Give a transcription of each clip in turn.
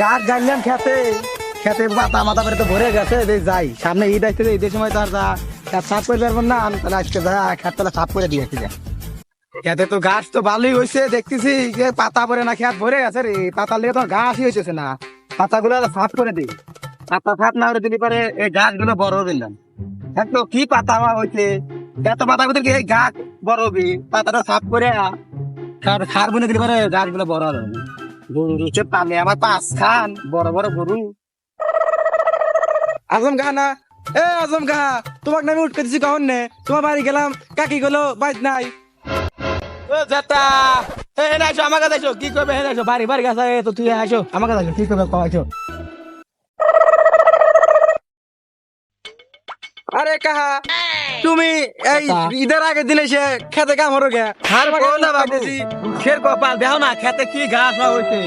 গাছ গাইলাম খেতে খেতে পাতা মাথা করে তো ভরে গেছে যাই সামনে ঈদ আসতে ঈদের সময় তো আর সাফ করে পারবো না আমি তাহলে আজকে যা খেতটা সাফ করে দিয়েছি খেতে তো গাছ তো ভালোই হয়েছে দেখতেছি যে পাতা পরে না খেত ভরে গেছে রে পাতা লেগে তো ঘাসই হয়েছে না পাতাগুলো সাফ করে দিই পাতা সাফ না করে দিলি পরে এই গাছগুলো বড় দিলাম তো কি পাতা হয়েছে এত পাতা ভিতরে কি গাছ বড় হবি পাতাটা সাফ করে সার বনে দিলি পরে গাছগুলো বড় হবে গরু পালে আমার 5 খান বড় বড় গরু আজম গা না এ আজম গা তোমাকে আমি উঠতে দিচ্ছি কখন নে তোমার বাড়ি গেলাম কাকি গেলো বাইক নাই যেটা আসো আমার কাছে আসো কি করবে আসো বাড়ি বাড়ি গেছে তো তুই আসো আমার কাছে আসো কি করবে আসো আরে কাহা তুমি এই ঈদের আগের দিন এসে খেতে কাম হরো গে হার বাগান ভাবতেছি খের কপাল দেখো না খেতে কি ঘাস হয়েছে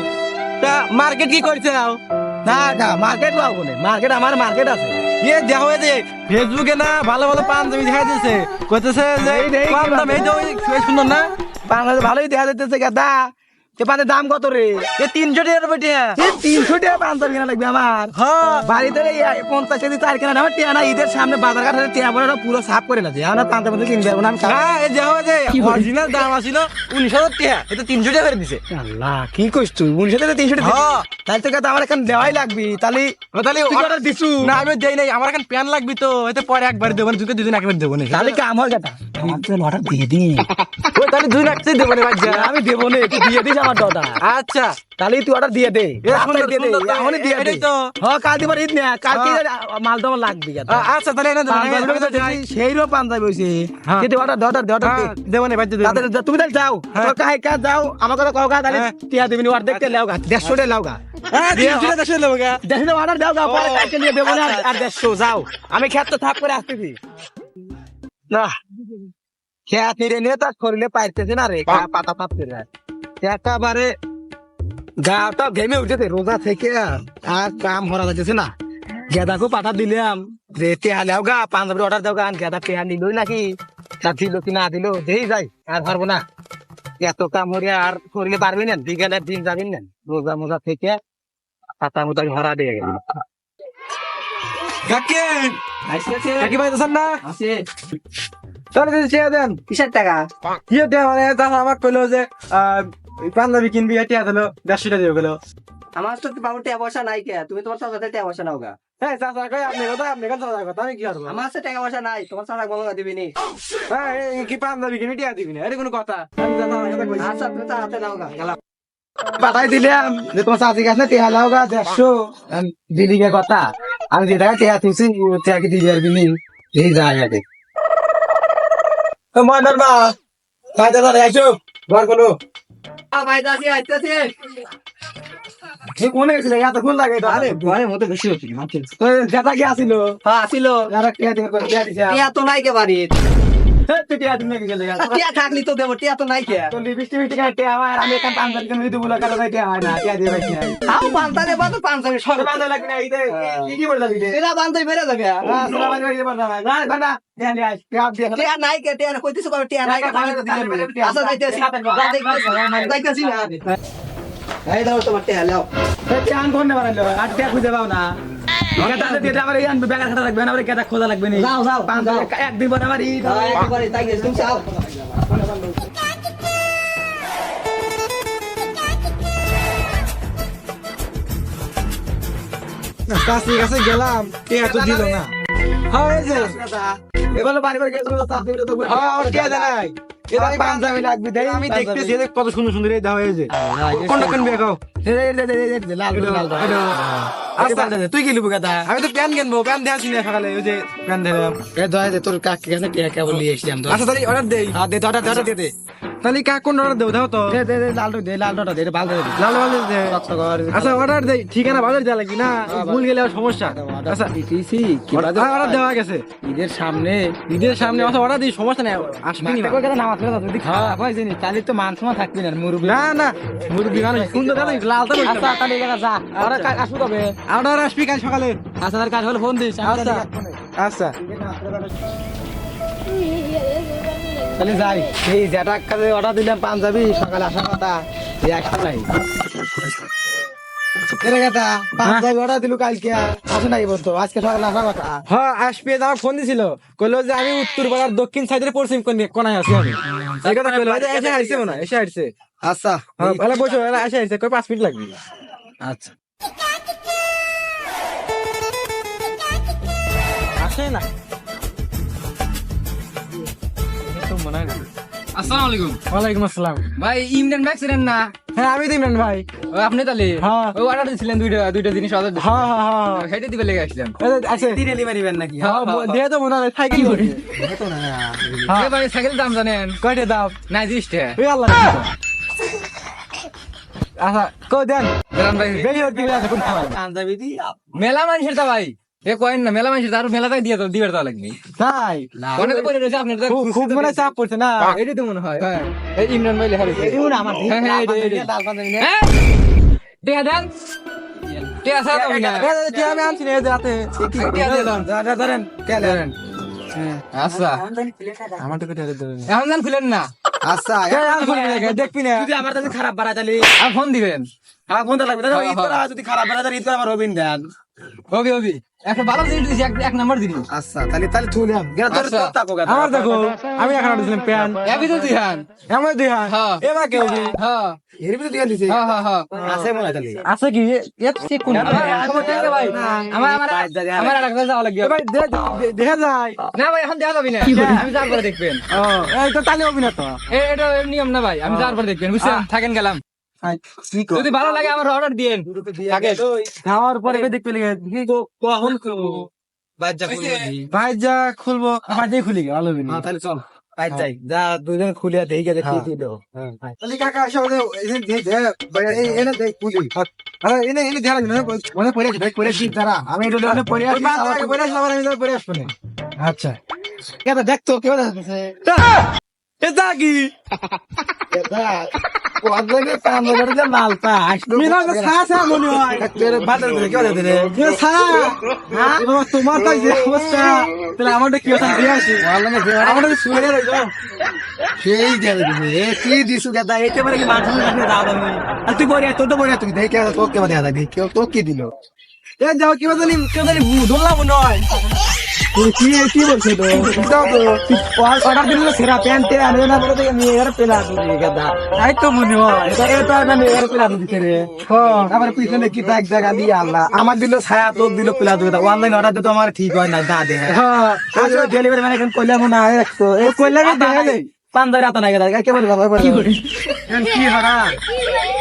তা মার্কেট কি করছে নাও না না মার্কেট পাবো বলে মার্কেট আমার মার্কেট আছে ইয়ে দেখো যে ফেসবুকে না ভালো ভালো পাঞ্জাবি দেখা দিচ্ছে কইতেছে যে কম দামে সুন্দর না পাঞ্জাবি ভালোই দেখা দিতেছে গাদা পাতে দাম কত রে 300 টাকা বেটে 300 টাকা পাঞ্জাবি কেনা লাগবে আমার বাড়িতে 50 কেজি 4 কেনা আমার টিয়া না ঈদের সামনে বাজার ঘাটে টিয়া বড় পুরো সাফ করে না আমার পাঞ্জাবি কিনতে পারবো না এই দেখো যে অরিজিনাল দাম আছিল 19,000 টাকা এটা 300 টাকা করে দিছে আল্লাহ কি কইছ তুই 19,000 টাকা 300 টাকা তাহলে তো কথা আমার এখন দেওয়াই লাগবে তাহলে তুই অর্ডার দিছু না আমি দেই নাই আমার এখন প্যান লাগবে তো এতে পরে একবার দেব না তুই দুদিন একবার দেব না তাহলে কি আমার কথা আমি অর্ডার দিয়ে দি ওই তাহলে 2 লাখ দেব না বাচ্চা আমি দেব না তুই দিয়ে দিস আমার দাদা আচ্ছা তাহলে তুই অর্ডার দিয়ে দে দিয়ে দে এখনই দিয়ে দে তো হ্যাঁ কাল দিবার ঈদ না কালকে মাল তো আমার লাগবে আচ্ছা তাহলে এনে সেই রকম পাঞ্জাবি হইছে কিন্তু অর্ডার দেব না বাচ্চা তুমি তাহলে যাও কাই কাজ যাও আমার কথা কও গা তাহলে টিয়া দিবিনি অর্ডার দেখতে লাও গা 150 টাকা লাও গা হ্যাঁ 150 টাকা লাও গা 150 অর্ডার দাও গা পরে কালকে নিয়ে দেব না আর 150 যাও আমি খেত তো থাপ করে আসতেছি না খেত নিয়ে নেতা করলে পাইতেছে না রে পাতা পাত করে একেবারে গাটা ঘেমে উঠেছে রোজা থেকে আর কাম হরা যাচ্ছে না গেদাকে পাঠা দিলাম যে টেহা লেও গা পাঞ্জাবের অর্ডার দাও গা গেদা টেহা নিলই নাকি তা দিল কি না দিল দেই যাই আর পারবো না এত কাম হরে আর করলে পারবি না বিকেলের দিন যাবি না রোজা মোজা থেকে পাতা মোতা ভরা দিয়ে গেল কাকি কাকি ভাই দোসান না আছে চলে দিদি চেয়ে দেন কিসের টাকা কি দেওয়া মানে দাদা আমাকে কইলো যে পাঞ্জাবি কিনবি টিয়া দিলো 150 টাকা দিয়ে গেলো আমার তো বাবু টাকা পয়সা নাই কে তুমি তোমার চাচাতে টাকা পয়সা নাও গা হ্যাঁ চাচা কই আপনি কথা আমি কি করবো আমার কাছে টাকা পয়সা নাই তোমার চাচা গঙ্গা দিবি নি হ্যাঁ কি পাঞ্জাবি কিনবি টিয়া দিবি না এটা কোনো কথা আমি দাদা আমার সাথে কইছি আচ্ছা তুমি চাচাতে নাও গা গেলাম পাঠাই দিলাম যে তোমার চাচি কাছে টিয়া লাও গা 150 দিদি কে কথা আমি যে টাকা টিয়া তুইছি টিয়া কি দিবি আর বিনি এই যায় আগে ময়নার মা ভাই দাদা আইছো ঘর কোলো ভাই দাদি আইতেছে ঠিক মনে গেছিল এতক্ষণ লাগে আরে ঘরের মধ্যে বেশি হচ্ছে মাছের যেটা কি আসিল হ্যাঁ আসিল টিয়া তো নাই কে বাড়ি টিয়া থাকলি তো দেবো টিয়া তো নাই কে আমি এখান পাঞ্জাবি কিনে দিতে বলে কারো টিয়া হয় না টিয়া দিয়ে পাইছি তাও পান্তা দেবা তো পাঞ্জাবি সব বান্ধা লাগবে না কি করে লাগবে এরা বান্ধাই বেড়ে যাবে টিয়া নাই কে টিয়া কইতেছ কবে টিয়া নাই কে আচ্ছা যাইতেছি যাইতেছি না এই দাও তোমার টিয়া লাও আন কোন না বানাইলো আর টিয়া খুঁজে পাও না তাহলে দিয়ে আমার এই বেকার খাতা লাগবে না আমার কেটা খোঁজা লাগবে না যাও যাও এক দুই বার আমার একবারে তাই গেছ তুমি যাও কাছে কাছে গেলাম টিয়া তো দিল না হ্যাঁ এই যে এবার বাড়ি বাড়ি গেছিল চাকরি তো হ্যাঁ আর টিয়া দেয় নাই এটা পাঞ্জাবি লাগবে দেই আমি দেখতেছি কত সুন্দর সুন্দর এই দাও এই যে কোনটা কিনবে কও লাল লাল আচ্ছা তুই কি লিবু গাদা আমি তো প্যান কিনবো প্যান দেখাছি না সকালে ওই যে প্যান দিলাম এ দয় দে তোর কাকে কাছে টিয়া কেবল নিয়ে এসেছিলাম আচ্ছা তাহলে অর্ডার দেই হ্যাঁ দে অর্ডার দে তাহলে কাকে কোন অর্ডার দেও দাও তো দে লালটা দে বাল দে লাল দে আচ্ছা অর্ডার দেই ঠিকানা বাজার দেয়া লাগবে না ভুল গেলে সমস্যা আচ্ছা দিতেছি কি অর্ডার দেওয়া গেছে ঈদের সামনে আচ্ছা অর্ডার দিই সমস্যা নাই আসবি না কই কথা নামাজ পড়া তুই হ্যাঁ ভাই জানি তাহলে তো মান সম্মান থাকবি না মুরব্বি না মুরব্বি মানে সুন্দর দাদা লালটা আচ্ছা তাহলে যা অর্ডার আসবো কবে অর্ডার আসবি কাল সকালে আচ্ছা তার কাজ হলে ফোন দিস আচ্ছা আচ্ছা তাহলে যাই এই যেটা কাজে অর্ডার দিলাম পাঞ্জাবি সকালে আসার কথা এই একটা নাই এরে কথা পাঁচটা ঘোড়া দিলু কালকে আসে নাই বলতো আজকে সকালে আসা কথা হ্যাঁ আসবে আমার ফোন দিছিল কইলো যে আমি উত্তর পাড়ার দক্ষিণ সাইডের পশ্চিম কোনায় আছি আমি এই কথা কইলো যে এসে হাইছে মনে হয়, এসে হাইছে আচ্ছা হ্যাঁ এলা বসো এলা এসে হাইছে কই 5 মিনিট লাগবে আচ্ছা আসে না তো মনে হয় না। আসসালামু আলাইকুম ওয়ালাইকুম আসসালাম ভাই ইমরান ভাই ছিলেন না? হ্যাঁ আমি দিবেন ভাই ও আপনি তাহলে হ্যাঁ। ও অর্ডার দিয়েছিলেন দুইটা জিনিস অর্ডার দিয়েছিলেন হ্যাঁ হ্যাঁ হ্যাঁ হেঁটে দিবে লেগে আসলাম আছে ডেলিভারি বেন নাকি হ্যাঁ দিয়ে তো মনে হয় সাইকেল করে এ ভাই সাইকেল দাম জানেন কয়টা দাও না 30 টাকা এই আল্লাহ আচ্ছা কই দেন বেরান ভাই বেশি হতে গেলে কোন খাবার পাঞ্জাবি দি মেলা মানুষের তা ভাই এ কয়েন না মেলা মানুষের আর মেলা তাই দিয়ে তো দিবার তা লাগবে তাই অনেক পরে রয়েছে আপনার তো খুব মনে হয় চাপ পড়ছে না এটাই তো মনে হয় হ্যাঁ এই ইমরান ভাই লেখা রয়েছে ইউন আমার হ্যাঁ, হ্যাঁ, এই। লাল পাঞ্জাবি নে হ্যাঁ টিয়া দেন টিয়া আছে তো না ঠিক আমি আনছি না এই যে রাতে টিয়া দিয়ে দেন ধরেন কে ধরেন আচ্ছা আমার তো কেটে দেবে এখন দেন খুলেন না আচ্ছা দেখবি না যদি আমার কাছে খারাপ বাড়া তাহলে আর ফোন দিবেন আমার ফোনটা লাগবে দাদা হ্যাঁ, ঈদ করা যদি খারাপ বাড়া তাহলে ঈদ করা আমার রবিন দেন হবি হবি একটা ভালো জিনিস দিয়েছি এক নাম্বার জিনিস আচ্ছা তাহলে তাহলে থুলাম গেরা তোর আচ্ছা। তাকো গাদা আমার দেখো আমি এখন দিছিলাম প্যান এবি তো দিহান আমার দিহা হ্যাঁ। এবার কেউ হ্যাঁ এর ভিতরে দিয়ে দিছে হ্যাঁ হ্যাঁ হ্যাঁ আছে মনে হয় তাহলে আছে কি এত সে কোন ভাই আমার আমার আমার আর একটা যাওয়া লাগবে ভাই দেখা যায় না ভাই এখন দেখা যাবি না আমি যাওয়ার পরে দেখবেন ও এই তো তালি হবে না তো এটা নিয়ম না ভাই আমি যাওয়ার পরে দেখবেন বুঝছেন থাকেন গেলাম যদি ভালো লাগে আমার অর্ডার দিয়েন থাকে খাওয়ার পরে দেখতে লেগে কখন খুলবো বাচ্চা খুলবো ভাই যা খুলবো আমার দিয়ে খুলি গে ভালো হবে না তাহলে চল পাইত যাই যা দুজন খুলিয়া দেই গেলে হ্যাঁ। দিয়ে দাও তাহলে কাকা আসো এনে দেই খুলি আরে এনে এনে দেখা লাগবে না মনে পড়ে ভাই পড়ে কি তারা আমি এটা মনে পড়ে আসি পরে আসলাম আমি তো পরে আসবো না আচ্ছা কেদা দেখতো কেউ দেখছে এটা কি কেদা কোয়াদলে কাম করে যে মালটা আসলো মিনা তো সাসা মনে হয় তেরে বাদর করে কেউ দেখে এ সা হ্যাঁ তোমার তো যে অবস্থা তাহলে আমারটা কি কথা দিয়ে আসি আমারটা শুনে রইছো সেই যাবে এ কি দিছু কেদা এতে মানে কি মানুষ লাগবে দাও আমি আর তুই বড়িয়া তোর তো বড়িয়া তুই দেখে তোকে মানে আদা দি কেউ তো কি দিল এ যাও কি বলি কেউ জানি ধরলাম মনে হয় তুই কি বলছিস তো দাও তো অর্ডার দিল সেরা প্যান্টে আনবে না বলে আমি এর পেলা দিই কেদা তাই তো মনে হয় এটা আমি এর পেলা দিতে রে আবার পিছনে কি দাগ দাগা দিয়ে আল্লাহ আমার দিল ছায়া তোর দিল পেলা দিতে অনলাইন অর্ডার দিতে আমার ঠিক হয় না দা দে হ্যাঁ আসলে ডেলিভারি ম্যান এখন কইলাম না একশো ও কইলামে দেখা যায় পান্দার আতা নাই কেদা কেমন বাবা কি করে কি হারা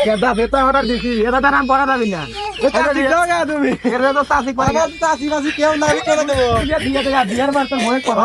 কেদা বেতা অর্ডার দিছি এটা তার নাম পড়া যাবি না এটা দিও গা তুমি এটা তো তাসিক পাই আমার চাষি মাসি কেউ নাই করে দেবো দিয়ে দিয়ে বিয়ার বার তো মনে কর